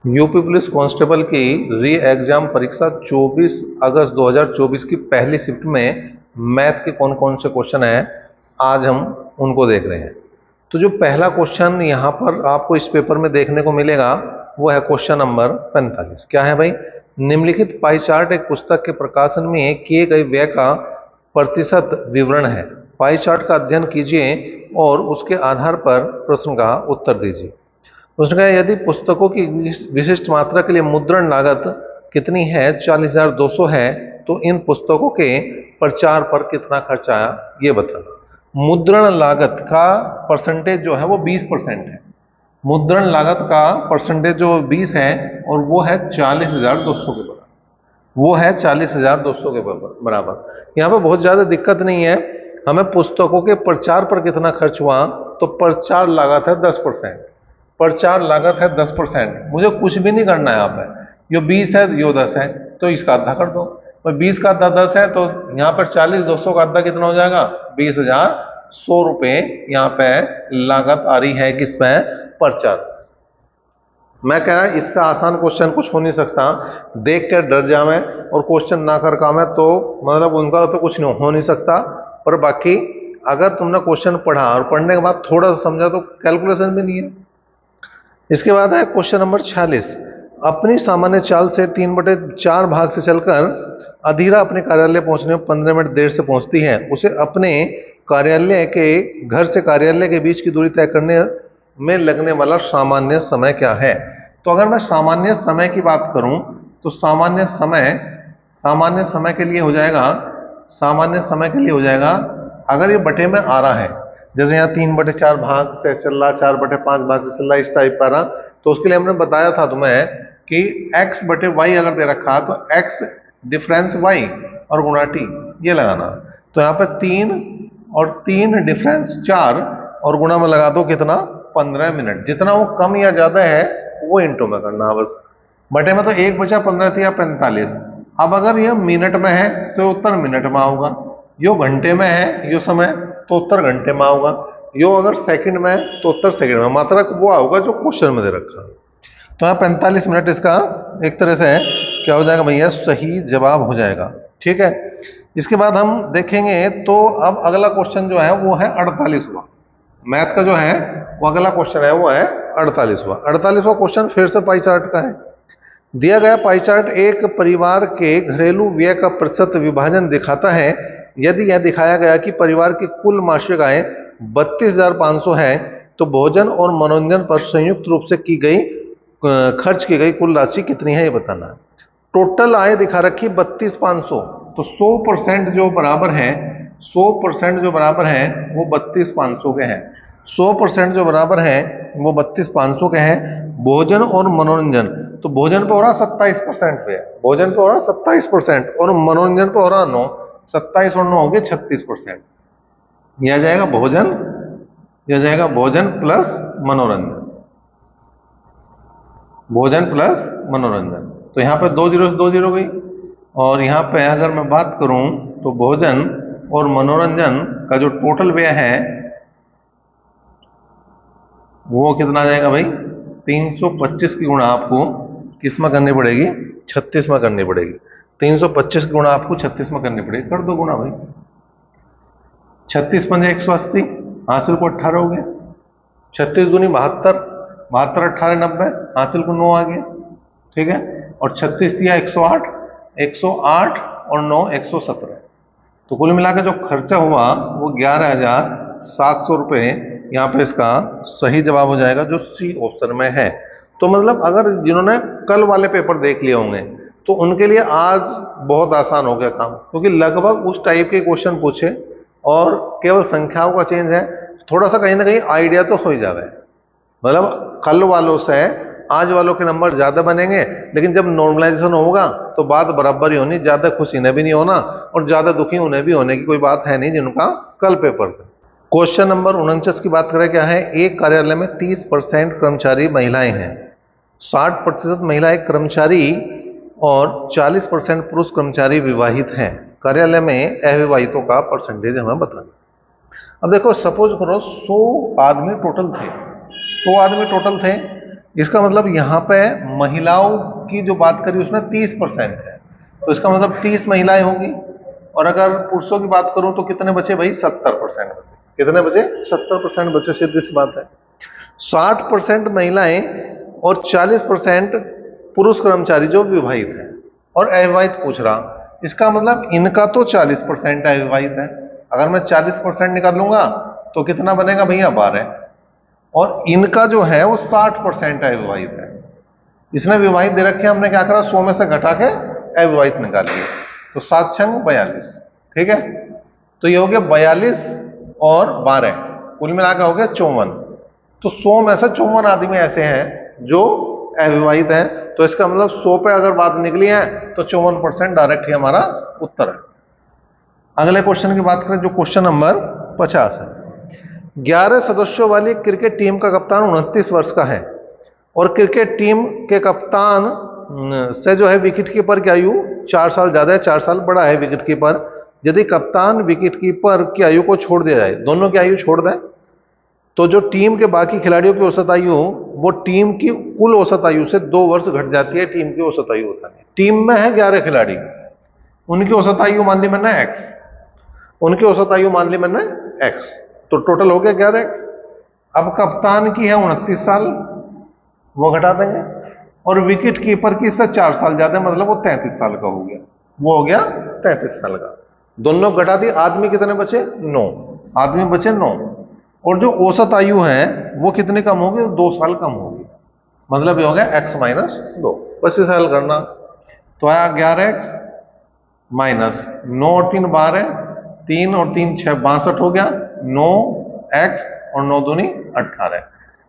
UP police constable की री exam परीक्षा 24 अगस्त 2024 की पहली शिफ्ट में मैथ के कौन कौन से क्वेश्चन हैं, आज हम उनको देख रहे हैं। तो जो पहला क्वेश्चन यहाँ पर आपको इस पेपर में देखने को मिलेगा वो है क्वेश्चन नंबर 45। क्या है भाई? निम्नलिखित पाई चार्ट एक पुस्तक के प्रकाशन में किए गए व्यय का प्रतिशत विवरण है। पाई चार्ट का अध्ययन कीजिए और उसके आधार पर प्रश्न का उत्तर दीजिए। उसने कहा यदि पुस्तकों की विशिष्ट मात्रा के लिए मुद्रण लागत कितनी है, 40,200 है, तो इन पुस्तकों के प्रचार पर कितना खर्च आया ये बताना। मुद्रण लागत का परसेंटेज जो है वो 20% है। मुद्रण लागत का परसेंटेज जो 20 है और वो है 40,200 के बराबर। वो है 40,200 के बराबर। यहाँ पे बहुत ज्यादा दिक्कत नहीं है। हमें पुस्तकों के प्रचार पर कितना खर्च हुआ, तो प्रचार लागत है 10%। प्रचार लागत है 10%। मुझे कुछ भी नहीं करना है यहाँ पे। यो 20 है, यो 10 है, तो इसका आधा कर दो। और 20 का आधा 10 है, तो यहाँ पर 40,200 का आधा कितना हो जाएगा? 20,100 रुपये यहाँ पे लागत आ रही है किस पे? प्रचार। मैं कह रहा इससे आसान क्वेश्चन कुछ हो नहीं सकता। देख कर डर जावे और क्वेश्चन ना कर कामे तो मतलब उनका तो कुछ नहीं हो नहीं सकता। पर बाकी अगर तुमने क्वेश्चन पढ़ा और पढ़ने के बाद थोड़ा सा समझा तो कैलकुलेशन भी नहीं है। इसके बाद है क्वेश्चन नंबर 46। अपनी सामान्य चाल से 3/4 भाग से चलकर अधीरा अपने कार्यालय पहुंचने में 15 मिनट देर से पहुंचती है। उसे अपने कार्यालय के घर से कार्यालय के बीच की दूरी तय करने में लगने वाला सामान्य समय क्या है? तो अगर मैं सामान्य समय की बात करूं तो सामान्य समय के लिए हो जाएगा, सामान्य समय के लिए हो जाएगा, अगर ये बटे में आ रहा है, जैसे यहाँ 3/4 भाग से चल रहा, 4/5 भाग से चल रहा, इस टाइप का रहा, तो उसके लिए हमने बताया था तुम्हें कि x/y अगर दे रखा तो x डिफरेंस y और गुणा t ये लगाना। तो यहाँ पे 3 और 3 डिफरेंस 4 और गुणा में लगा दो कितना? 15 मिनट। जितना वो कम या ज्यादा है वो इंटू में करना बस। बटे में तो 1 बचा 15 थी या 45। अब अगर ये मिनट में है तो उत्तर मिनट में आऊगा, यो घंटे में है यो समय तो उत्तर घंटे में आऊगा, यो अगर सेकंड में है तो उत्तर सेकंड में। मात्रा वो आऊगा जो क्वेश्चन में दे रखा। तो यहाँ 45 मिनट इसका एक तरह से क्या हो जाएगा भैया? सही जवाब हो जाएगा। ठीक है। इसके बाद हम देखेंगे तो अब अगला क्वेश्चन जो है वो है 48वां। मैथ का जो है वो अगला क्वेश्चन है वो है 48वां क्वेश्चन फिर से पाई चार्ट का है। दिया गया पाई चार्ट एक परिवार के घरेलू व्यय का प्रतिशत विभाजन दिखाता है। यदि यह दिखाया गया कि परिवार की कुल मासिक आय 32,500 है तो भोजन और मनोरंजन पर संयुक्त रूप से खर्च की गई कुल राशि कितनी है ये बताना है। टोटल आय दिखा रखी 32,500, तो 100% जो बराबर है, 100% जो बराबर है वो 32,500 के हैं। 100% जो बराबर है वो 32,500 के हैं। भोजन और मनोरंजन, तो भोजन पे हो रहा 27% पे है, भोजन पे हो रहा 27% और मनोरंजन पे हो रहा 9। 27 और 9 हो गए 36%। यह जाएगा भोजन, यह जाएगा भोजन प्लस मनोरंजन, भोजन प्लस मनोरंजन। तो यहाँ पे 2 जीरो से 2 जीरो गई। और यहाँ पे अगर मैं बात करूं तो भोजन और मनोरंजन का जो टोटल व्यय है वो कितना आ जाएगा भाई? 325 की गुणा आपको किस में करनी पड़ेगी? 36 में करनी पड़ेगी। 325 की गुणा आपको 36 में करनी पड़ेगी। कर दो गुणा भाई। 36 पंजे 180, हासिल को 18 हो गया। 36 दूनी 72, 72 18 90, हासिल को 9 आ गया। ठीक है। और 36 दिया 108, 108 और 9 117। तो कुल मिलाकर जो खर्चा हुआ वो 11,700 रुपये यहाँ पे इसका सही जवाब हो जाएगा जो सी ऑप्शन में है। तो मतलब अगर जिन्होंने कल वाले पेपर देख लिए होंगे तो उनके लिए आज बहुत आसान हो गया काम, क्योंकि लगभग उस टाइप के क्वेश्चन पूछे और केवल संख्याओं का चेंज है। थोड़ा सा कहीं ना कहीं आइडिया तो हो ही जावे। मतलब कल वालों से आज वालों के नंबर ज्यादा बनेंगे, लेकिन जब नॉर्मलाइजेशन होगा तो बात बराबर ही होनी। ज्यादा खुश इन्हें भी नहीं होना और ज्यादा दुखी उन्हें भी होने की कोई बात है नहीं जिनका कल पेपर था। क्वेश्चन नंबर 49 की बात करें, क्या है? एक कार्यालय में 30% कर्मचारी महिलाएं हैं, 60% महिलाएं कर्मचारी और 40% पुरुष कर्मचारी विवाहित हैं। कार्यालय में अविवाहितों का परसेंटेज हमें बताना। अब देखो सपोज करो 100 आदमी टोटल थे, 100 आदमी टोटल थे इसका मतलब यहाँ पे महिलाओं की जो बात करी उसमें 30% है, तो इसका मतलब 30 महिलाएं होंगी। और अगर पुरुषों की बात करूं तो कितने बचे भाई? 70% बचे। कितने बचे? 70% बचे, सीधी सी बात है। 60% महिलाएं और 40% पुरुष कर्मचारी जो विवाहित हैं, और अविवाहित पूछ रहा, इसका मतलब इनका तो 40% अविवाहित है। अगर मैं 40% निकाल लूंगा तो कितना बनेगा भैया? 12। और इनका जो है वो 60% अविवाहित है। इसने विवाहित दे रखे, हमने क्या करा? 100 में से घटा के अविवाहित निकाल लिया, तो 7 6 42। ठीक है, तो ये हो गया 42 और 12, कुल मिला के हो गया 54। तो 100 में से 54 आदमी ऐसे हैं जो अविवाहित हैं, तो इसका मतलब 100 पे अगर बात निकली है तो 54% डायरेक्ट ही हमारा उत्तर है। अगले क्वेश्चन की बात करें जो क्वेश्चन नंबर 50 है। 11 सदस्यों वाली क्रिकेट टीम का कप्तान 29 वर्ष का है और क्रिकेट टीम के कप्तान से जो है विकेट कीपर की आयु 4 साल ज्यादा है, 4 साल बड़ा है विकेट कीपर। यदि कप्तान विकेट कीपर की आयु को छोड़ दिया जाए, दोनों की आयु छोड़ दें, तो जो टीम के बाकी खिलाड़ियों की औसत आयु वो टीम की कुल औसत आयु से 2 वर्ष घट जाती है। टीम की औसत आयु होता है, टीम में है 11 खिलाड़ी, उनकी औसत आयु मान ली मैंने x, उनकी औसत आयु मान ली मैंने x, तो टोटल हो गया 11x। अब कप्तान की है 29 साल, वो घटा देंगे, और विकेट कीपर की इससे 4 साल ज्यादा, मतलब वो 33 साल का हो गया, वो हो गया 33 साल का। दोनों घटा दिए, आदमी कितने बचे? 9 आदमी बचे, 9। और जो औसत आयु है वो कितनी कम होगी? 2 साल कम होगी, मतलब ये हो गया x माइनस 2। बस इसे हल करना, तो आया 11x माइनस 9 और 3 12, 3 और 3 6 62 हो गया, 9x और 9 दूनी 18।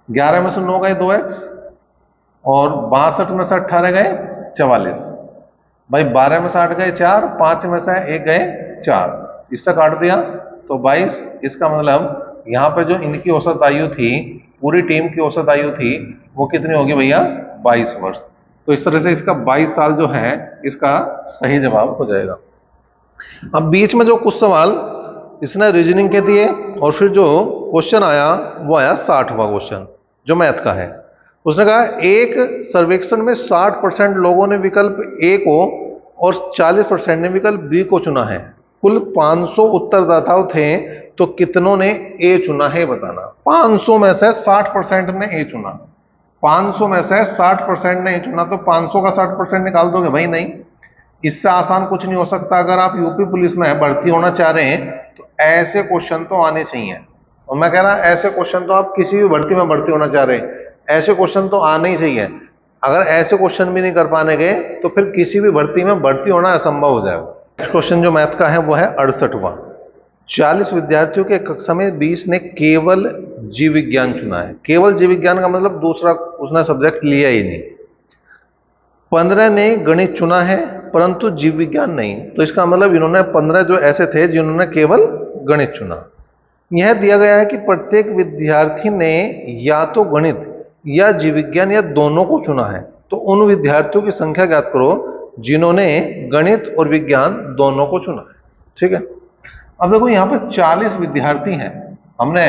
11 में से 9 गए 2x, और 62 में से 18 गए 44। भाई 12 में से 8 गए 4, 5 में से 1 गए 4, इससे काट दिया तो 22। इसका मतलब यहाँ पे जो इनकी औसत आयु थी, पूरी टीम की औसत आयु थी, वो कितनी होगी भैया? 22 वर्ष। तो इस तरह से इसका 22 साल जो है इसका सही जवाब हो जाएगा। अब बीच में जो कुछ सवाल इसने रीजनिंग के दिए, और फिर जो क्वेश्चन आया वो आया 60वां क्वेश्चन जो मैथ का है। उसने कहा एक सर्वेक्षण में 60% लोगों ने विकल्प ए को और 40% ने विकल्प बी को चुना है। कुल 500 उत्तरदाताओं थे, तो कितनों ने ए चुना है बताना। 500 में से 60% ने ए चुना, 500 में से 60% ने ए चुना, तो 500 का 60% निकाल दोगे? भाई नहीं, इससे आसान कुछ नहीं हो सकता। अगर आप यूपी पुलिस में भर्ती होना चाह रहे हैं तो ऐसे क्वेश्चन तो आने चाहिए। और मैं कह रहा ऐसे क्वेश्चन तो आप किसी भी भर्ती में भर्ती होना चाह रहे हैं, ऐसे क्वेश्चन तो आने ही चाहिए। अगर ऐसे क्वेश्चन भी नहीं कर पाने गए तो फिर किसी भी भर्ती में भर्ती होना असंभव हो जाएगा। नेक्स्ट क्वेश्चन जो मैथ का है वो है 68वां। 40 विद्यार्थियों के कक्षा में 20 ने केवल जीव विज्ञान चुना है। केवल जीव विज्ञान का मतलब दूसरा उसने सब्जेक्ट लिया ही नहीं। 15 ने गणित चुना है परंतु जीव विज्ञान नहीं, तो इसका मतलब इन्होंने 15 जो ऐसे थे जिन्होंने केवल गणित चुना। यह दिया गया है कि प्रत्येक विद्यार्थी ने या तो गणित या जीव विज्ञान या दोनों को चुना है, तो उन विद्यार्थियों की संख्या ज्ञात करो जिन्होंने गणित और विज्ञान दोनों को चुना है। ठीक है, अब देखो यहाँ पे 40 विद्यार्थी हैं, हमने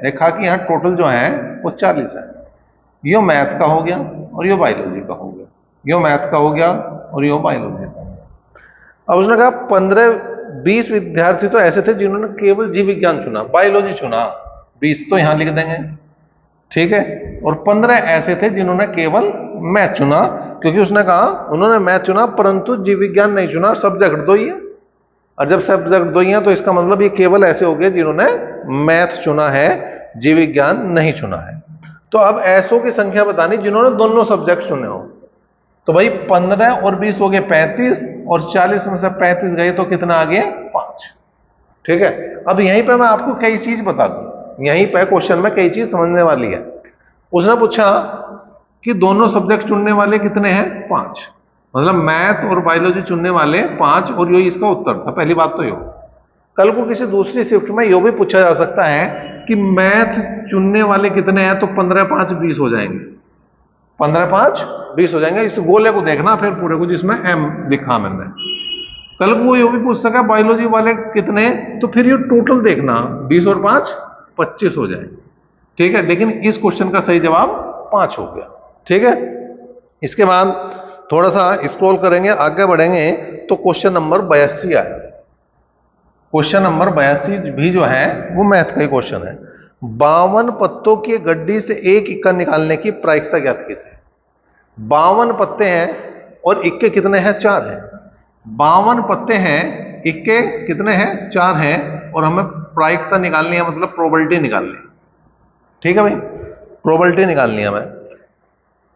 देखा कि यहाँ टोटल जो है वो 40 है। यो मैथ का हो गया और यो बायोलॉजी का हो गया, यो मैथ का हो गया और यो बायोलॉजी का। अब उसने कहा 15-20 विद्यार्थी तो ऐसे थे जिन्होंने केवल जीव विज्ञान चुना, बायोलॉजी चुना, 20 तो यहां लिख देंगे। ठीक है, और 15 ऐसे थे जिन्होंने केवल मैथ चुना, क्योंकि उसने कहा उन्होंने मैथ चुना परंतु जीव विज्ञान नहीं चुना, सब्जेक्ट दो ही है। और जब सब्जेक्ट दो ही है तो इसका मतलब ये केवल ऐसे हो गए जिन्होंने मैथ चुना है, जीव विज्ञान नहीं चुना है। तो अब ऐसों की संख्या बतानी जिन्होंने दोनों सब्जेक्ट चुने हो। तो भाई 15 और 20 हो गए 35, और 40 में से 35 गए तो कितना आ गया? 5। ठीक है, अब यहीं पे मैं आपको कई चीज बता दूं, यहीं पे क्वेश्चन में कई चीज समझने वाली है। उसने पूछा कि दोनों सब्जेक्ट चुनने वाले कितने हैं? 5, मतलब मैथ और बायोलॉजी चुनने वाले 5, और यही इसका उत्तर था। पहली बात तो यो, कल को किसी दूसरी शिफ्ट में यो भी पूछा जा सकता है कि मैथ चुनने वाले कितने हैं, तो 15 5 20 हो जाएंगे, 15 5 20 हो जाएंगे। इस गोले को देखना फिर पूरे को जिसमें एम लिखा मैंने। कल को ये भी पूछ सका बायोलॉजी वाले कितने, तो फिर ये टोटल देखना 20 और 5 25 हो जाए। ठीक है, लेकिन इस क्वेश्चन का सही जवाब 5 हो गया। ठीक है। इसके बाद थोड़ा सा स्क्रॉल करेंगे, आगे बढ़ेंगे तो क्वेश्चन नंबर 82 आए। क्वेश्चन नंबर 82 भी जो है वो मैथ का ही क्वेश्चन है। 52 पत्तों की गड्डी से एक इक्का निकालने की प्रायिकता ज्ञात कीजिए। 52 पत्ते हैं और इक्के कितने हैं? 4 हैं। 52 पत्ते हैं, इक्के कितने हैं? 4 हैं, और हमें प्रायिकता निकालनी है, मतलब प्रोबेबिलिटी निकालनी है। ठीक है भाई, प्रोबेबिलिटी निकालनी है हमें।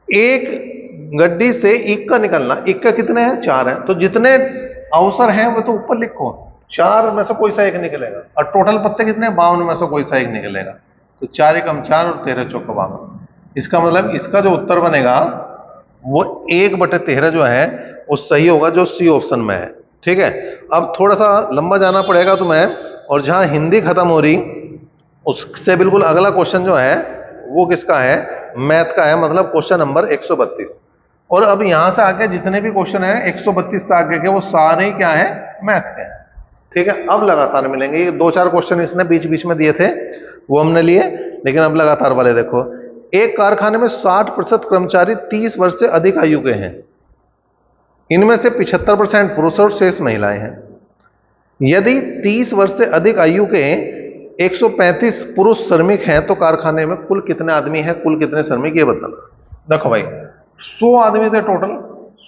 एक गड्डी से इक्का निकलना, इक्का कितने हैं? 4 हैं, तो जितने अवसर हैं वो तो ऊपर लिखो, 4 में से कोई सा एक निकलेगा, और टोटल पत्ते कितने हैं? 52 में से कोई सा एक निकलेगा, तो 4 एकम 4 और 13 चौका 52। इसका मतलब इसका जो उत्तर बनेगा वो 1/13 जो है वो सही होगा, जो सी ऑप्शन में है। ठीक है, अब थोड़ा सा लंबा जाना पड़ेगा तुम्हें, और जहां हिंदी खत्म हो रही उससे बिल्कुल अगला क्वेश्चन जो है वो किसका है? मैथ का है, मतलब क्वेश्चन नंबर 132। और अब यहां से आगे जितने भी क्वेश्चन है 132 से आगे के, वो सारे क्या है? मैथ के हैं। ठीक है, अब लगातार मिलेंगे। ये 2-4 क्वेश्चन इसने बीच बीच में दिए थे वो हमने लिए, लेकिन अब लगातार वाले देखो। एक कारखाने में 60% कर्मचारी 30 वर्ष से अधिक आयु के हैं। इनमें से 75% पुरुष और शेष महिलाएं हैं। यदि 30 वर्ष से अधिक आयु के 135 पुरुष श्रमिक हैं तो कारखाने में कुल कितने आदमी हैं? कुल कितने श्रमिक, ये बताना। देखो भाई, 100 आदमी थे टोटल,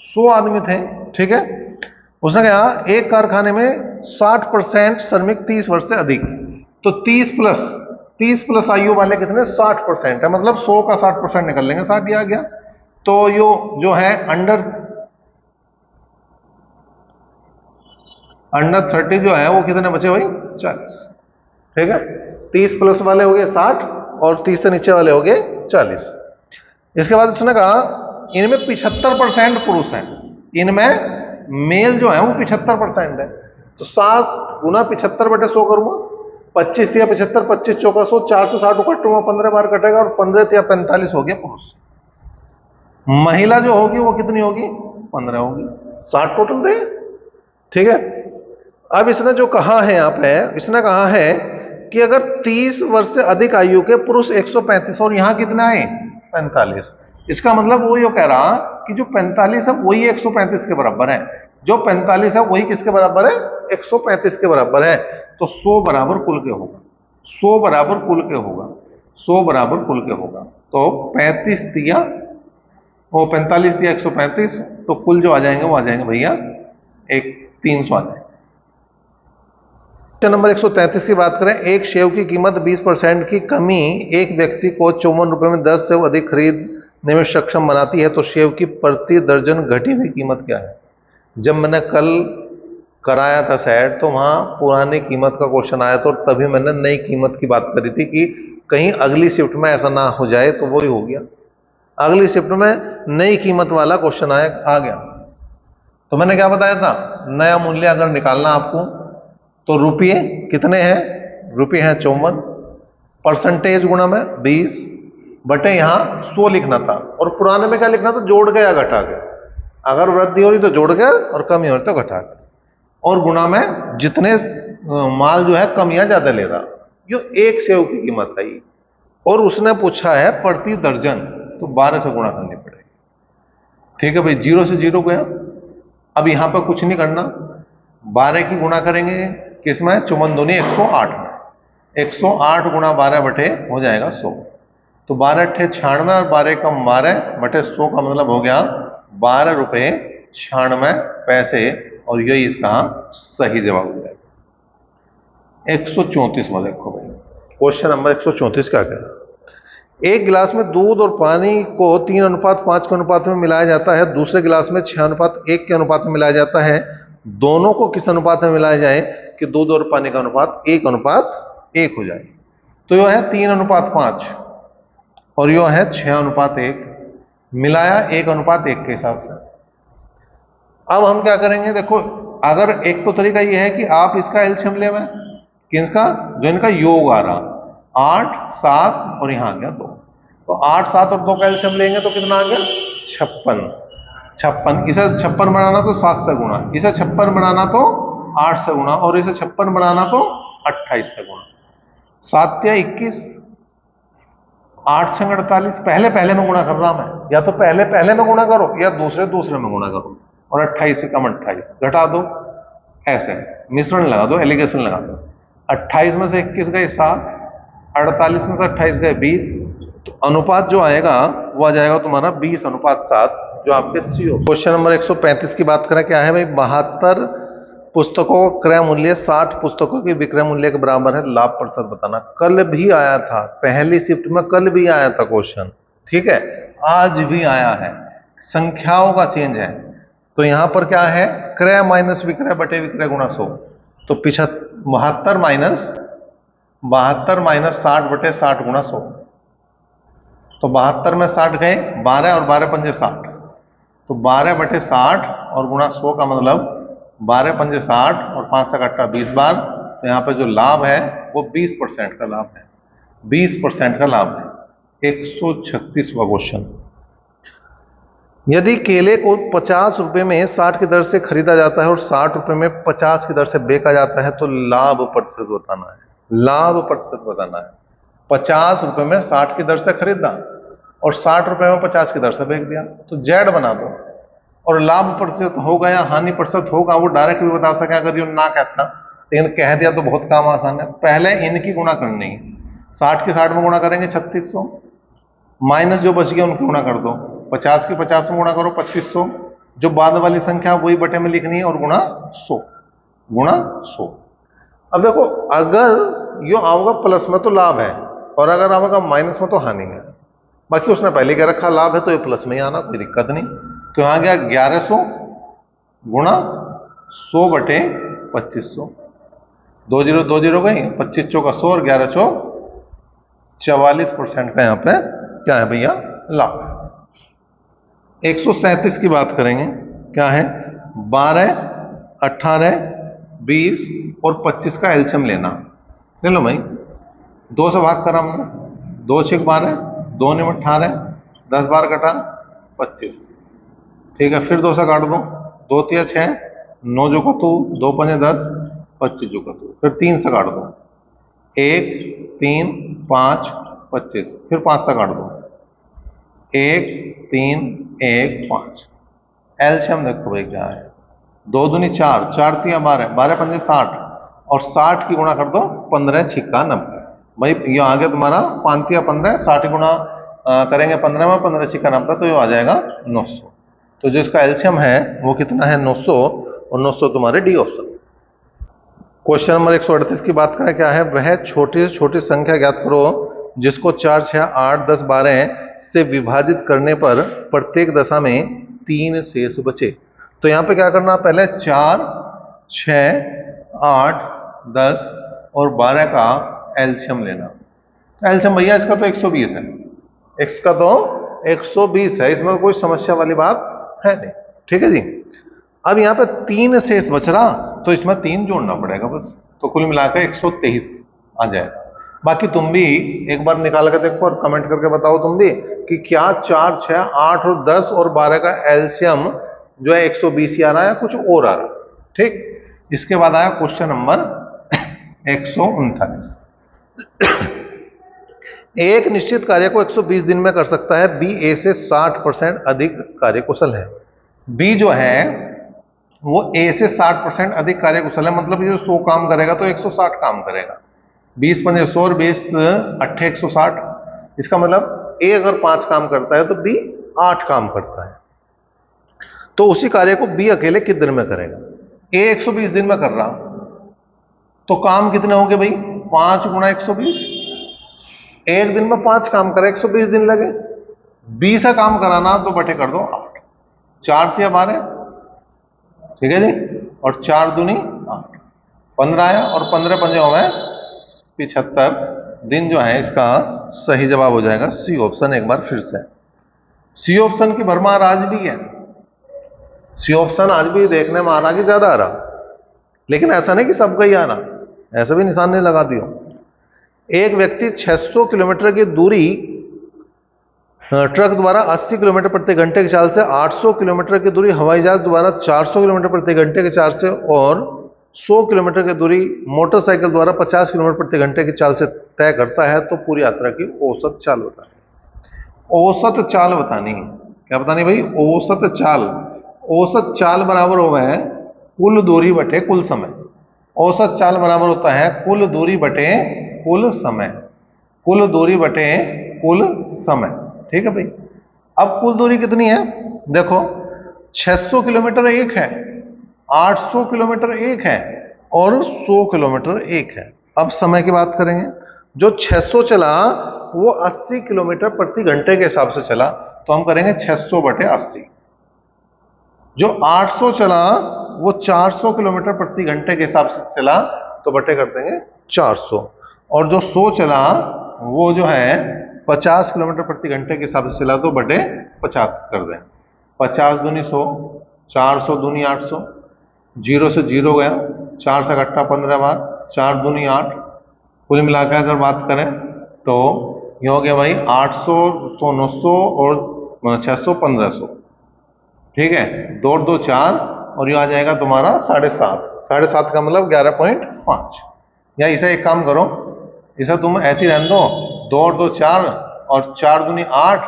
100 आदमी थे। ठीक है, उसने कहा एक कारखाने में 60% श्रमिक 30 वर्ष से अधिक, तो 30 प्लस आयु वाले कितने? 60% है, मतलब 100 का 60% निकल लेंगे, 60 ही आ गया। तो जो है अंडर 30 जो है वो कितने बचे भाई? 40। ठीक है, 30 प्लस वाले हो गए 60 और 30 से नीचे वाले हो गए 40। इसके बाद उसने कहा इनमें 75% पुरुष हैं, इनमें मेल जो है वो 75% है, तो 7 गुना 75/100 करूंगा, 25 या 75, 25 चौका 100, 4 से 60 कटूंगा, 15 बार कटेगा, और 15 या 45 हो गया पुरुष। महिला जो होगी वो कितनी होगी? 15 होगी, 60 टोटल थे। ठीक है, अब इसने जो कहा है यहाँ पे, इसने कहा है कि अगर 30 वर्ष से अधिक आयु के पुरुष 135 और यहाँ कितना है? 45। इसका मतलब वो ये कह रहा कि जो 45 है वही 135 के बराबर है, जो 45 है वही किसके बराबर है? 135 के बराबर है। तो 100 बराबर कुल के होगा, 100 बराबर कुल के होगा, 100 बराबर कुल के होगा। तो 35 दिया वो 45 दिया 135, तो कुल जो आ जाएंगे वो आ जाएंगे भैया 300 आ जाएंगे। क्वेश्चन नंबर 133 की बात करें, एक सेव की कीमत 20% की कमी एक व्यक्ति को 54 रुपए में 10 सेव अधिक खरीदने में सक्षम बनाती है, तो सेव की प्रति दर्जन घटी हुई कीमत क्या है? जब मैंने कल कराया था सेट तो वहां पुरानी कीमत का क्वेश्चन आया था, और तभी मैंने नई कीमत की बात करी थी कि कहीं अगली शिफ्ट में ऐसा ना हो जाए, तो वही हो गया। अगली शिफ्ट में नई कीमत वाला क्वेश्चन आ गया। तो मैंने क्या बताया था? नया मूल्य अगर निकालना आपको तो रुपये कितने हैं? रुपये हैं 54, परसेंटेज गुणा में 20 बटे यहां 100 लिखना था, और पुराने में क्या लिखना था? जोड़ के या घटा के। अगर वृद्धि हो रही तो जोड़ के, और कमी हो रही तो घटा के, और गुणा में जितने माल जो है कम या ज्यादा ले रहा, जो एक सेव की कीमत है, और उसने पूछा है प्रति दर्जन, तो 12 से गुणा करनी पड़ेगी। ठीक है भाई, 0 से 0 गया। अब यहां पर कुछ नहीं करना, 12 की गुणा करेंगे किसमें? 54 दूनी 108 में, 108 गुणा 12 बटे हो जाएगा 100, तो 12 अट्ठे 96 और 12 कम 12 बटे 100 का मतलब हो गया 12 रुपये 96 पैसे, और यही इसका सही जवाब हो जाएगा। 134 में देखो भाई, क्वेश्चन नंबर 134 क्या कह रहा है? एक गिलास में दूध और पानी को 3:5 के अनुपात में मिलाया जाता है, दूसरे गिलास में 6:1 के अनुपात में मिलाया जाता है। दोनों को किस अनुपात में मिलाया जाए कि दूध और पानी का अनुपात 1:1 हो जाए? तो यह है 3:5 और यह है 6:1, मिलाया 1:1 के हिसाब से। अब हम क्या करेंगे? देखो, अगर एक तो तरीका यह है कि आप इसका एलसीएम ले में, किसका? जो इनका योग आ रहा 8, 7 और यहां आ गया 2, तो 8, 7 और 2 का एलसीएम लेंगे तो कितना आ गया? 56। इसे 56 बनाना तो 7 से गुणा, इसे 56 बनाना तो 8 से गुणा, और इसे 56 बनाना तो 28 से गुणा। 7 या 21, 8 संग 48, पहले पहले में गुणा कर रहा मैं, या तो पहले पहले में गुणा करो या दूसरे दूसरे में गुणा करो, और 28 से कम 28 घटा दो, ऐसे मिश्रण लगा दो, एलिगेशन लगा दो। 28 में से 21 गए 7, 48 में से 28 गए 20, तो अनुपात जो आएगा वो आ जाएगा तुम्हारा 20:7, जो आपके सीओ। क्वेश्चन नंबर 135 की बात करें, क्या है भाई, 72 पुस्तकों का क्रय मूल्य 60 पुस्तकों के विक्रय मूल्य के बराबर है, लाभ प्रतिशत बताना। कल भी आया था, पहली शिफ्ट में कल भी आया था क्वेश्चन, ठीक है, आज भी आया है, संख्याओं का चेंज है। तो यहां पर क्या है, क्रय माइनस विक्रय बटे विक्रय गुणा 100, तो 72 माइनस 60 बटे 60 गुणा 100, तो 72 में 60 गए, 12 और 12 पंजे 60, तो 12 बटे 60 और गुणा 100 का मतलब 12 पंजे 60 और 5 से कट्टा 20 बार। तो यहाँ पे जो लाभ है वो 20% का लाभ है, 20% का लाभ है। 136वां क्वेश्चन, यदि केले को 50 रुपए में 60 की दर से खरीदा जाता है और 60 रुपए में 50 की दर से बेचा जाता है, तो लाभ प्रतिशत बताना है। लाभ प्रतिशत बताना है। 50 रुपए में 60 की दर से खरीदा और 60 रुपए में 50 की दर से बेच दिया, तो जेड बना दो। और लाभ प्रतिशत होगा या हानि प्रतिशत होगा वो डायरेक्ट भी बता सके अगर ये ना कहता, लेकिन कह दिया तो बहुत काम आसान है। पहले इनकी गुणा करनी है, 60 की 60 में गुणा करेंगे 3600, माइनस जो बच गया उनकी गुणा कर दो, 50 की 50 में गुणा करो 2500, जो बाद वाली संख्या वही बटे में लिखनी है और गुणा 100, गुणा 100। अब देखो, अगर यो आओगा प्लस में तो लाभ है, और अगर आएगा माइनस में तो हानि है। बाकी उसने पहले क्या रखा, लाभ है तो ये प्लस में ही आना, कोई दिक्कत नहीं। तो यहां गया 1100 गुणा 100 बटे 2500, 20 गई, 25 चौका 100 और 11 चौक 44% का यहां पे क्या है भैया, लाभ है। 137 की बात करेंगे, क्या है, 12, 18, 20 और 25 का एलसीएम लेना। ले लो भाई, 2 से भाग करा हमने, 2 6 12, 2 9 18, 10 बार कटा 25, ठीक है, फिर 2 से काट दो, 2 3 6, 9 जो का 2, 2 5 10, 25 जो का 2, फिर 3 से काट दो, 1 3 5 25, फिर 5 से काट दो, 1 3 1 5। एलसीएम देखो भाई क्या है, 2 दूनी 4, 4 3 12, 12 पंजे 60, और 60 की गुणा कर दो 15 छिक्का 90। भाई ये आ गया तुम्हारा 5 या 15, 60 गुणा करेंगे 15 में, 15 छिक्का 90, तो ये आ जाएगा 900। तो जो इसका एलसीएम है वो कितना है, 900, और 900 तुम्हारे डी ऑप्शन। क्वेश्चन नंबर 138 की बात करें, क्या है, वह छोटी से छोटी संख्या ज्ञात करो जिसको 4 6 8 10 12 से विभाजित करने पर प्रत्येक दशा में 3 शेष बचे। तो यहां पे क्या करना, पहले 4 6 8 10 और 12 का एलसीएम लेना। एलसीएम भैया इसका तो 120 है, x का तो 120 है, इसमें कोई समस्या वाली बात है नहीं, ठीक है जी। अब यहां पे 3 शेष बच रहा, तो इसमें 3 जोड़ना पड़ेगा बस, तो कुल मिलाकर 123 आ जाएगा। बाकी तुम भी एक बार निकाल कर देखो और कमेंट करके बताओ तुम भी कि क्या 4 6 8 और 10 और 12 का एलसीएम जो है 120 ही आ रहा है, कुछ और आ रहा, ठीक। इसके बाद आया क्वेश्चन नंबर 139। एक निश्चित कार्य को 120 दिन में कर सकता है, बी ए से 60% अधिक कार्यकुशल है। बी जो है वो ए से 60% अधिक कार्यकुशल है, मतलब ये 100 काम करेगा तो 160 काम करेगा, 20 पंजे 100 और 20 8 160। इसका मतलब ए अगर 5 काम करता है तो बी 8 काम करता है। तो उसी कार्य को बी अकेले कितने दिन में करेगा। ए 120 दिन में कर रहा, तो काम कितने होंगे भाई, 5 गुणा 120। एक दिन में 5 काम करे, 120 दिन लगे, 20 का काम कराना तो बटे कर दो 8, 4 3 12, ठीक है जी, और 4 दूनी 8, 15 आया, और 15 पंजे में 75 दिन जो है इसका सही जवाब हो जाएगा सी ऑप्शन। एक बार फिर से सी ऑप्शन की भरमार आज भी है, सी ऑप्शन आज भी देखने में आ रहा कि ज्यादा आ रहा, लेकिन ऐसा नहीं कि सबका ही आ रहा, ऐसा भी निशान नहीं लगा दियो। एक व्यक्ति 600 किलोमीटर की दूरी ट्रक द्वारा 80 किलोमीटर प्रति घंटे की चाल से, 800 किलोमीटर की दूरी हवाई जहाज द्वारा 400 किलोमीटर प्रति घंटे की चाल से, और 100 किलोमीटर की दूरी मोटरसाइकिल द्वारा 50 किलोमीटर प्रति घंटे की चाल से तय करता है, तो पूरी यात्रा की औसत चाल होता है। औसत चाल बतानी है। क्या बतानी भाई? औसत चाल। औसत चाल बराबर होगा है कुल दूरी बटे कुल समय। औसत चाल बराबर होता है कुल दूरी बटे कुल समय। कुल दूरी बटे कुल समय। ठीक है भाई। अब कुल दूरी कितनी है? देखो 600 किलोमीटर एक है, 800 किलोमीटर एक है और 100 किलोमीटर एक है। अब समय की बात करेंगे। जो 600 चला वो 80 किलोमीटर प्रति घंटे के हिसाब से चला, तो हम करेंगे 600 बटे 80। जो 800 चला वो 400 किलोमीटर प्रति घंटे के हिसाब से चला, तो बटे कर देंगे 400। और जो 100 चला वो जो है 50 किलोमीटर प्रति घंटे के हिसाब से चला, तो बटे 50 कर दें। 50 दूनी 100, 400 दूनी 800, जीरो से जीरो गया, 4 से कट्टा 15 बार, 4 दूनी 8। कुल मिलाकर अगर बात करें तो ये हो गया भाई 800, 100, 900 और 600, 1500। ठीक है, 2 और 2 4 और ये आ जाएगा तुम्हारा 7.5। 7.5 का मतलब 11.5। या इसे एक काम करो, इसे तुम ऐसे ही रहने दो, 2 और 2 4 और 4 दूनी 8,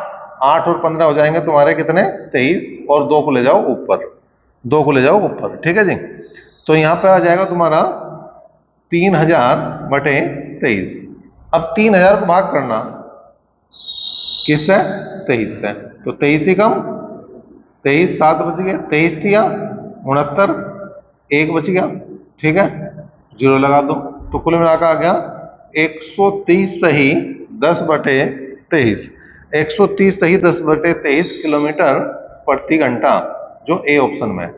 8 और 15 हो जाएंगे तुम्हारे कितने? 23। और 2 को ले जाओ ऊपर, 2 को ले जाओ ऊपर। ठीक है जी। तो यहां पे आ जाएगा तुम्हारा 3000 बटे 23। अब 3000 को भाग करना किससे? 23 से। तो 23 ही कम 23, 7 बच गया, 23 थिया 69, 1 बच गया। ठीक है, जीरो लगा दो, तो कुल मिलाकर आ गया 130 सही 10 बटे 23। 130 सही 10 बटे 23 किलोमीटर प्रति घंटा, जो ए ऑप्शन में है।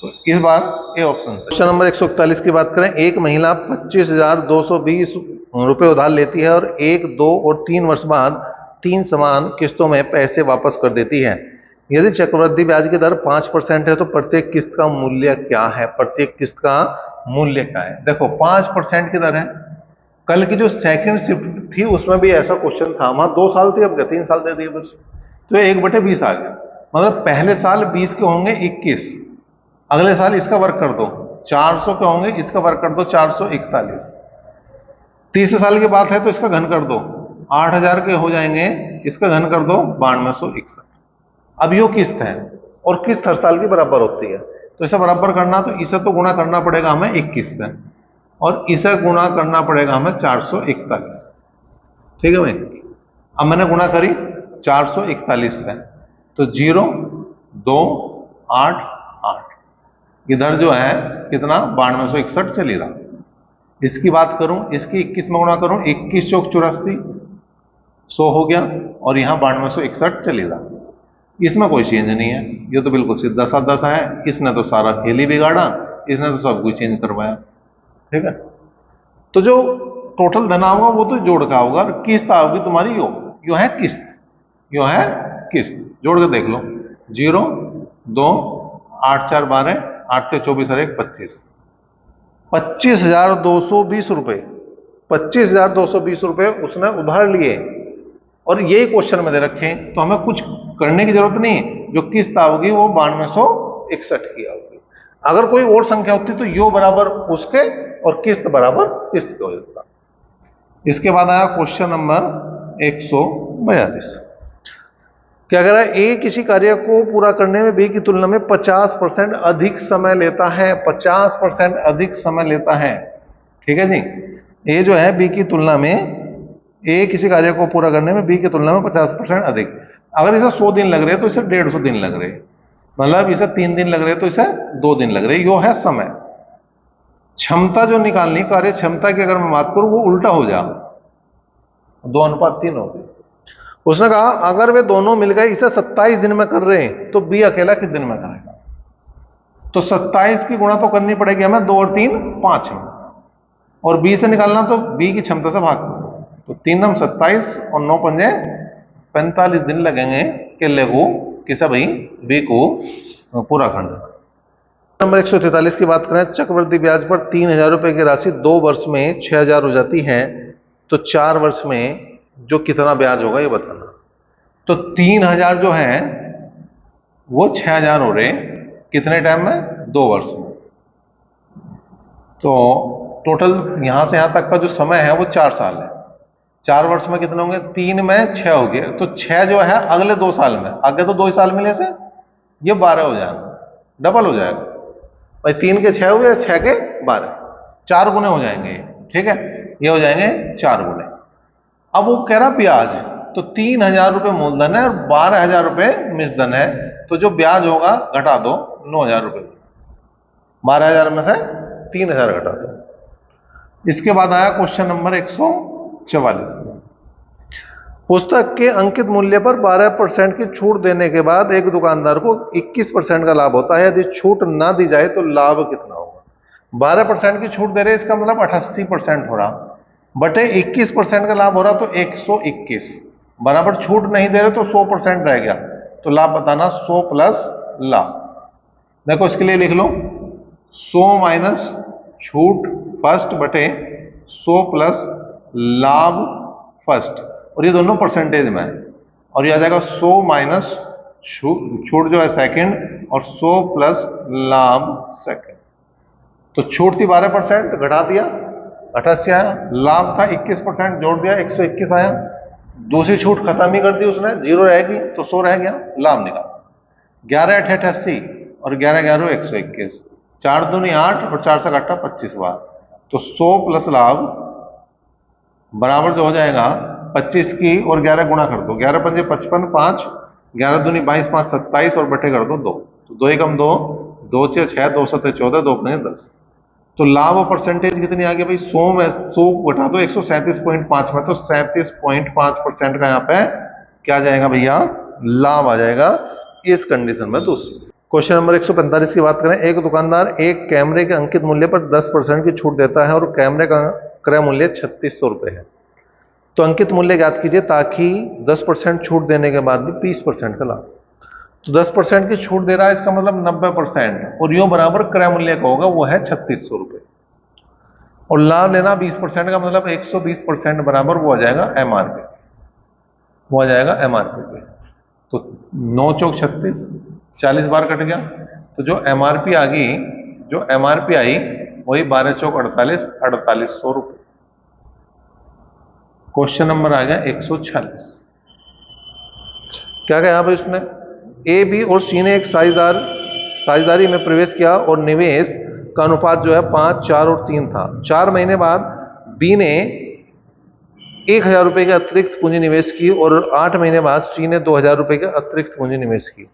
तो इस बार ए ऑप्शन से क्वेश्चन नंबर 141 की बात करें। एक महिला 25,220 रुपए उधार लेती है और 1, 2 और 3 वर्ष बाद 3 समान किस्तों में पैसे वापस कर देती है। यदि चक्रवृद्धि ब्याज की दर 5% है तो प्रत्येक किस्त का मूल्य क्या है? प्रत्येक किस्त का मूल्य क्या है? देखो 5% की दर है। कल की जो सेकंड शिफ्ट थी उसमें भी ऐसा क्वेश्चन था, वहां 2 साल थी, अब 3 साल दे दिए बस। तो 1/20 आ गया। मतलब पहले साल 20 के होंगे 21, अगले साल इसका वर्क कर दो 400 के होंगे, इसका वर्क कर दो 441। तीसरे साल की बात है तो इसका घन कर दो 8000 के हो जाएंगे, इसका घन कर दो 9261। अब यो किस्त है और किस्त हर साल की बराबर होती है, तो इसे बराबर करना तो इसे तो गुणा करना पड़ेगा हमें 21 से और इसे गुणा करना पड़ेगा हमें 441। ठीक है भाई। अब मैंने गुणा करी 441 से, तो 0, 2, 8, 8, इधर जो है कितना 9261 चली रहा। इसकी बात करूं, इसकी 21 में गुणा करूं, 21 चौक 84, 100 हो गया और यहां 9261 चली रहा। इसमें कोई चेंज नहीं है, ये तो बिल्कुल सीधा साधा सा है। इसने तो सारा खेल ही बिगाड़ा, इसने तो सब कुछ चेंज करवाया। ठीक है, तो जो टोटल धन होगा वो तो जोड़ का होगा, किस्त आओगी तुम्हारी यो है किस्त, यो है किस्त। जोड़ के देख लो, 0, 2, 8 4 12, 8 3 24 और 1 25। 25,220 रुपए, 25,220 रुपए उसने उधार लिए और यही क्वेश्चन में दे रखे, तो हमें कुछ करने की जरूरत नहीं। जो किस्त आओगी वो 9261 की आओगी। अगर कोई और संख्या होती तो यो बराबर उसके और किस्त बराबर किस्त के हो जाता। इसके बाद आया क्वेश्चन नंबर 142। क्या कह रहा है? ए किसी कार्य को पूरा करने में बी की तुलना में 50% अधिक समय लेता है। 50% अधिक समय लेता है। ठीक है जी। ए जो है बी की तुलना में, ए किसी कार्य को पूरा करने में बी की तुलना में 50% अधिक। अगर इसे 100 दिन लग रहे तो इसे 150 दिन लग रहे, मतलब इसे 3 दिन लग रहे तो इसे 2 दिन लग रहे। यो है समय। क्षमता जो निकालनी, कार्य क्षमता की अगर मैं बात करूं, वो उल्टा हो जा, 2:3 हो गई। उसने कहा अगर वे दोनों मिल गए इसे 27 दिन में कर रहे हैं तो बी अकेला किस दिन में करेगा? तो 27 की गुणा तो करनी पड़ेगी हमें 2 और 3 5 में, और बी से निकालना तो बी की क्षमता से भाग करो, तो 3 हम 27 और 9 पंजे 45 दिन लगेंगे केले को किसे भाई? बी को पूरा करने। नंबर 143 की बात करें। चक्रवृद्धि ब्याज पर 3000 रुपए की राशि 2 वर्ष में 6000 हो जाती है, तो 4 वर्ष में जो कितना ब्याज होगा ये बताना। तो 3000 जो है वो 6000 हो रहे कितने टाइम में? 2 वर्ष में। तो टोटल यहां से यहां तक का जो समय है वो 4 साल है। 4 वर्ष में कितने होंगे, 3 में 6 हो गए, तो 6 जो है अगले 2 साल में, आगे तो 2 ही साल मिले से, ये 12 हो जाएगा, डबल हो जाएगा भाई। 3 के 6 हुए, 6 के 12, 4 गुने हो जाएंगे, ठीक है, ये हो जाएंगे 4 गुने। अब वो कह रहा ब्याज, तो 3,000 रुपये मूलधन है और 12,000 रुपये मिश्रधन है, तो जो ब्याज होगा घटा दो 9,000 रुपये, 12,000 में से 3,000 घटा दो। इसके बाद आया क्वेश्चन नंबर 144 में, पुस्तक के अंकित मूल्य पर 12% की छूट देने के बाद एक दुकानदार को 21% का लाभ होता है, यदि छूट ना दी जाए तो लाभ कितना होगा। 12% की छूट दे रहे, इसका मतलब 88% हो रहा, बटे 21% का लाभ हो रहा, तो 121 बराबर छूट नहीं दे रहे तो 100% रह गया, तो लाभ बताना 100 प्लस लाभ। देखो इसके लिए लिख लो 100 माइनस छूट फर्स्ट बटे 100 प्लस लाभ फर्स्ट, और ये दोनों परसेंटेज में है, और ये आ जाएगा 100 माइनस छूट जो है सेकंड, और 100 प्लस लाभ सेकंड। तो छूट थी 12%, घटा दिया 88 आया, लाभ था 21%, जोड़ दिया 121 आया, दूसरी छूट खत्म ही कर दी उसने, 0 रहेगी तो 100 रह गया, लाभ निकाल। 11 8 88 और 11 11 121, 4 दूनी 8 और 4 से काटा 25 बार, तो 100 प्लस लाभ बराबर जो हो जाएगा 25 की और 11 गुणा कर दो, 11 पंजे 55, 5 11 दूनी 22, 5 27 और बटे कर दो 2, तो 2 एकम 2, 2 6 6, 2 7 14, 2 पंजे 10। तो लाभ और परसेंटेज कितनी आ गई भाई, 100 में 100 घटा दो 137.5 में, तो 37.5% का यहाँ पे क्या जाएगा भैया, लाभ आ जाएगा इस कंडीशन में। दूसरी क्वेश्चन नंबर 145 की बात करें, एक दुकानदार एक कैमरे के अंकित मूल्य पर 10% की छूट देता है और कैमरे का क्रय मूल्य 3600 रुपये है, तो अंकित मूल्य ज्ञात कीजिए ताकि 10% छूट देने के बाद भी 20% का लाभ। तो 10% की छूट दे रहा है, इसका मतलब 90%, और यो बराबर क्रय मूल्य का होगा, वो है 3600 रुपये, और लाभ लेना 20% का मतलब 120% बराबर वो आ जाएगा एमआरपी, वो आ जाएगा एमआरपी पे। तो 9 चौक 36, 40 बार कट गया, तो जो एमआरपी आ गई, जो एमआरपी आई वही 12 चौक 48, 4800 रुपये। क्वेश्चन नंबर आ गया 146, क्या कहा यहाँ पे उसने, ए बी और सी ने एक साझेदारी में प्रवेश किया और निवेश का अनुपात जो है 5 4 और 3 था। 4 महीने बाद बी ने 1,000 रुपये के अतिरिक्त पूंजी निवेश की और 8 महीने बाद सी ने 2,000 रुपये के अतिरिक्त पूंजी निवेश की।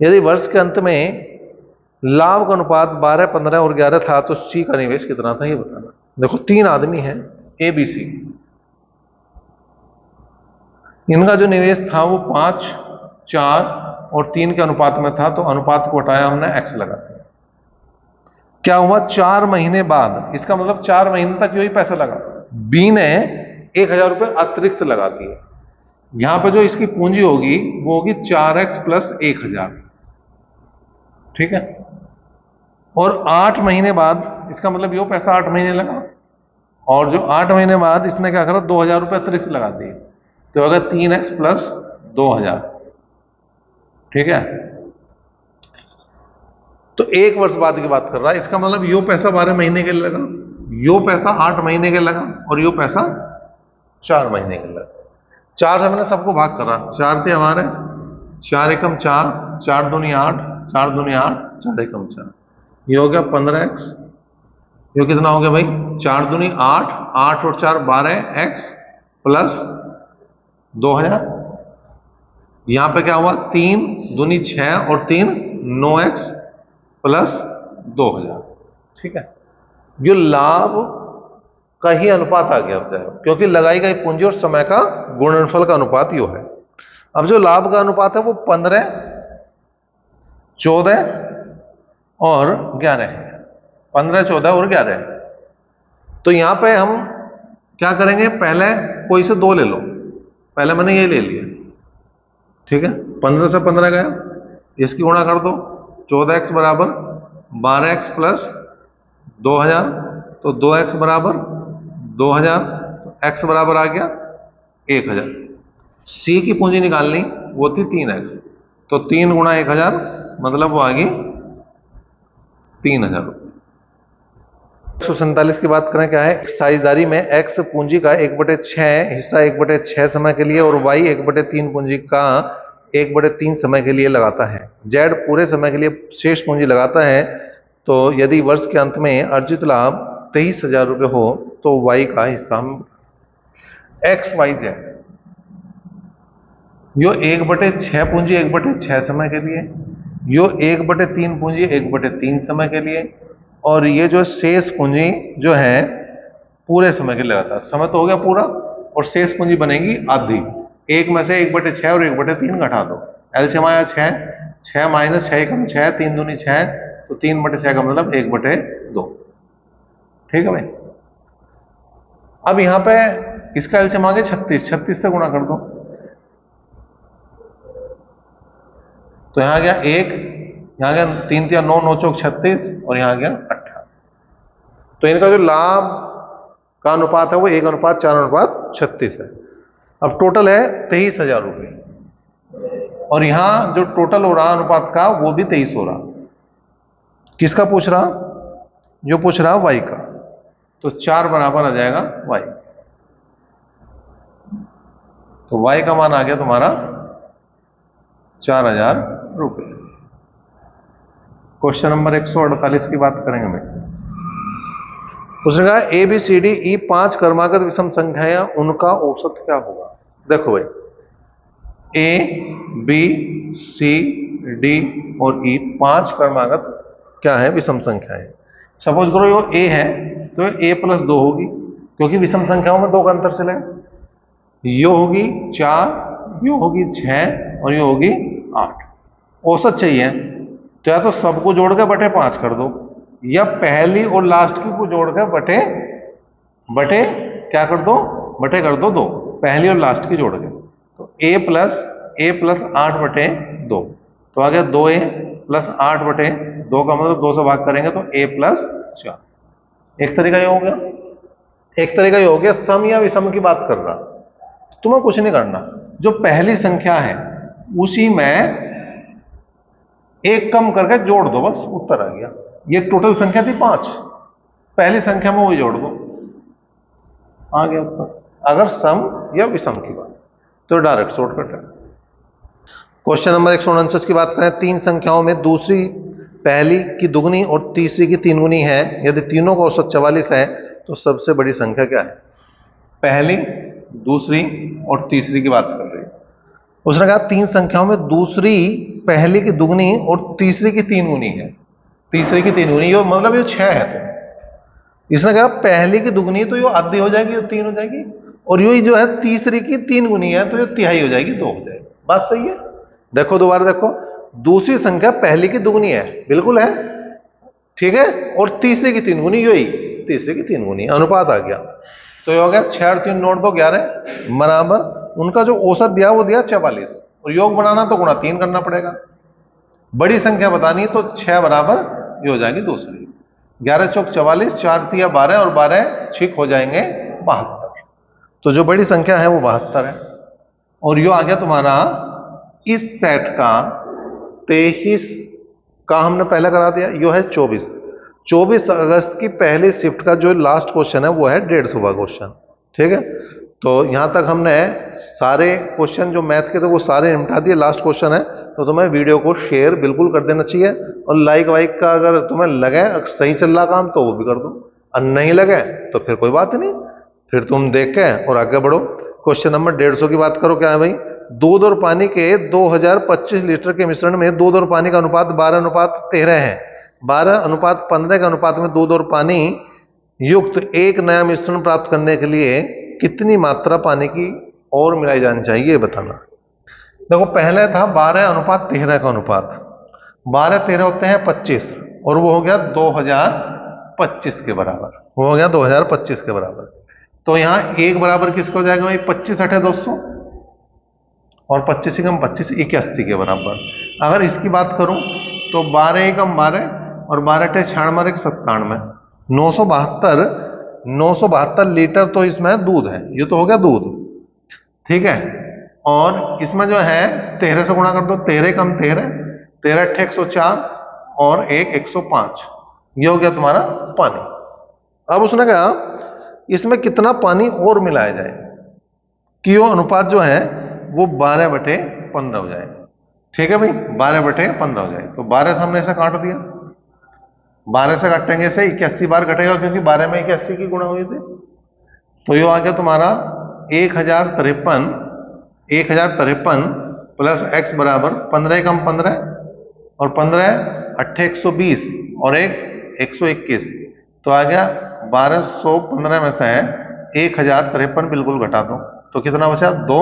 यदि वर्ष के अंत में लाभ का अनुपात 12 15 और 11 था तो सी का निवेश कितना था, ये बताना। देखो 3 आदमी हैं ए बी सी, इनका जो निवेश था वो 5 4 और 3 के अनुपात में था, तो अनुपात को हटाया हमने एक्स लगा दिया। क्या हुआ, 4 महीने बाद, इसका मतलब 4 महीने तक यही पैसा लगा, बी ने 1,000 रुपये अतिरिक्त लगा दिए, यहां पे जो इसकी पूंजी होगी वो होगी 4x प्लस 1,000, ठीक है, और 8 महीने बाद, इसका मतलब ये पैसा 8 महीने लगा, और जो 8 महीने बाद इसने क्या करा, 2,000 रुपये अतिरिक्त लगा दिए, तो अगर 3x प्लस 2,000, ठीक है, तो 1 वर्ष बाद की बात कर रहा है, इसका मतलब यो पैसा 12 महीने के लिए लगा, यो पैसा 8 महीने के लगा, और यो पैसा 4 महीने के लगा। 4 से मैंने सबको भाग करा, 4 थे हमारे, 4 एकम 4, 4 दूनी 8, 4 दूनी 8, 4 एकम 4, ये हो गया 15x, ये कितना हो गया भाई, 4 दूनी 8, 8 और 4 12x प्लस 2,000, यहां पे क्या हुआ, 3 दूनी 6 और 3 9x प्लस 2,000, ठीक है, जो लाभ का ही अनुपात आ गया होता है, क्योंकि लगाई गई पूंजी और समय का गुणनफल का अनुपात यो है। अब जो लाभ का अनुपात है वो 15 14 और 11 है, 15 14 और 11 है। तो यहां पे हम क्या करेंगे, पहले कोई से 2 ले लो, पहले मैंने ये ले लिया, ठीक है, 15 से 15 गया, इसकी गुणा कर दो, 14x बराबर 12x प्लस 2,000, तो 2x बराबर 2,000, तो x बराबर आ गया 1,000। सी की पूंजी निकालनी, वो थी 3x, तो 3 गुणा 1,000 मतलब वो आ गई 3,000 रुपये। 147 की बात करें, क्या है, साझेदारी में एक्स पूंजी का 1/6 हिस्सा 1/6 समय के लिए और वाई 1/3 पूंजी का 1/3 समय के लिए लगाता है। जेड पूरे समय के लिए शेष पूंजी लगाता है। तो यदि वर्ष के अंत में अर्जित लाभ 23,000 रुपये हो तो वाई का हिस्सा हम एक्स वाई जेड, यो 1/6 पूंजी 1/6 समय के लिए, यो 1/3 पूंजी 1/3 समय के लिए, और ये जो शेष पूंजी जो है पूरे समय के लिए लगाता है। समय तो हो गया पूरा और शेष पूंजी बनेगी आधी। एक में से 1/6 और 1/3 घटा दो, एलसीएम आया 6, 6 माइनस 6 कम 6, 3 दूनी 6, तो 3/6 का मतलब 1/2। ठीक है भाई। अब यहां पे इसका एलसीएम आ गया 36, 36 से गुणा कर दो, तो यहां गया 1, यहां गया 3 3 9 9 चौक 36 और यहां गया 18। तो इनका जो लाभ का अनुपात है वो 1:4:36 है। अब टोटल है 23,000 रुपये और यहां जो टोटल हो रहा अनुपात का वो भी 23 हो रहा। किसका पूछ रहा? जो पूछ रहा वाई का, तो 4 बराबर आ जाएगा वाई। तो वाई का मान आ गया तुम्हारा 4,000 रुपये। क्वेश्चन नंबर 148 की बात करेंगे मैं। उसने कहा A B C D E 5 क्रमागत विषम संख्याएं, उनका औसत क्या होगा। देखो भाई, ए बी सी डी और ई 5 क्रमागत क्या है, विषम संख्याएं। सपोज करो यो ए है तो ए प्लस 2 होगी, क्योंकि विषम संख्याओं में 2 का अंतर चलेगा। यो होगी 4, यो होगी 6 और यो होगी 8। औसत चाहिए तो या तो सबको जोड़ के बटे 5 कर दो, या पहली और लास्ट की को जोड़ के बटे बटे क्या कर दो, बटे कर दो 2, पहली और लास्ट की जोड़ के। तो a प्लस 8/2, तो आ गया 2a प्लस 8/2 का मतलब 2 से भाग करेंगे तो a प्लस 4। एक तरीका ये हो गया, एक तरीका ये हो गया सम या विषम की बात कर रहा। तुम्हें कुछ नहीं करना, जो पहली संख्या है उसी में एक कम करके जोड़ दो, बस उत्तर आ गया। ये टोटल संख्या थी 5, पहली संख्या में वही जोड़ दो, आ गया उत्तर। अगर सम या विषम की बात तो डायरेक्ट शॉर्टकट है। क्वेश्चन नंबर 149 की बात करें, 3 संख्याओं में दूसरी पहली की दुगनी और तीसरी की 3 गुनी है, यदि तीनों का औसत 44 है तो सबसे बड़ी संख्या क्या है। पहली, दूसरी और तीसरी की बात कर रही है। उसने कहा 3 संख्याओं में दूसरी पहली की दुगनी और तीसरी की 3 गुनी है, तीसरी की 3 गुनी, यो मतलब ये 6 है। तो इसने कहा पहली की दुगनी तो यो आधी हो जाएगी, तो 3 हो जाएगी, और यही जो है तीसरी की 3 गुनी है तो ये तिहाई हो जाएगी, 2 हो जाएगी। बात सही है। देखो दोबारा देखो, दूसरी संख्या पहली की दुगनी है, बिल्कुल है, ठीक है, और तीसरी की 3 गुनी, यही तीसरी की 3 गुनी, अनुपात आ गया। तो ये हो गया 6 और 3 नोट दो 11 बराबर, उनका जो औसत दिया वो दिया 44, और योग बनाना तो गुणा 3 करना पड़ेगा। बड़ी संख्या बतानी तो 6 बराबर ये हो जाएगी दूसरी, 11 चौक 44, 4 तिया 12 और 12 छिक हो जाएंगे 72। तो जो बड़ी संख्या है वो 72 है, और यो आ गया तुम्हारा इस सेट का 23 का हमने पहले करा दिया, यो है 24 अगस्त की पहली शिफ्ट का जो लास्ट क्वेश्चन है वो है 150 क्वेश्चन। ठीक है, तो यहां तक हमने सारे क्वेश्चन जो मैथ के थे वो सारे निपटा दिए। लास्ट क्वेश्चन है तो तुम्हें वीडियो को शेयर बिल्कुल कर देना चाहिए, और लाइक वाइक का अगर तुम्हें लगे सही चल रहा काम तो वो भी कर दो, और नहीं लगे तो फिर कोई बात नहीं, फिर तुम देख के और आगे बढ़ो। क्वेश्चन नंबर 150 की बात करो, क्या है भाई, दूध और पानी के 2025 लीटर के मिश्रण में दूध और पानी का अनुपात 12:13 है। 12:15 के अनुपात में दूध और पानी युक्त एक नया मिश्रण प्राप्त करने के लिए कितनी मात्रा पानी की और मिलाई जानी चाहिए, बताना। देखो पहले था 12:13 का अनुपात, 12-13 होते हैं 25, और वो हो गया 2025 के बराबर, वो हो गया 2025 के बराबर। तो यहां एक बराबर किसको हो जाएगा भाई, 25 8 200, और 25 कम 25 81 के बराबर। अगर इसकी बात करूं तो 12 कम 12 और 12 टे 96 97, 972 लीटर तो इसमें दूध है, ये तो हो गया दूध, ठीक है। और इसमें जो है 13 से गुणा कर दो, 13 कम 13, 13 8 104 और 1 105, ये हो गया तुम्हारा पानी। अब उसने कहा इसमें कितना पानी और मिलाया जाए कि वो अनुपात जो है वो 12/15 हो जाए। ठीक है भाई, 12/15 हो जाए। तो 12 से हमने ऐसा काट दिया, 12 से काटेंगे से 81 बार कटेगा, क्योंकि 12 में 81 की गुणा हुई थी। तो ये आ गया तुम्हारा 1053 प्लस x बराबर 15 कम 15 और 15 अट्ठे 120 और एक 121। तो आ गया 1215 में से 1053 बिल्कुल घटा दो तो कितना बचा 2,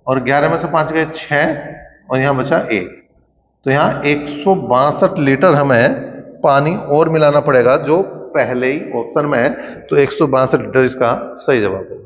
और 11 में से 5 गए 6, और यहां बचा 1। तो यहां 162 लीटर हमें पानी और मिलाना पड़ेगा, जो पहले ही ऑप्शन में है। तो 162 लीटर इसका सही जवाब है।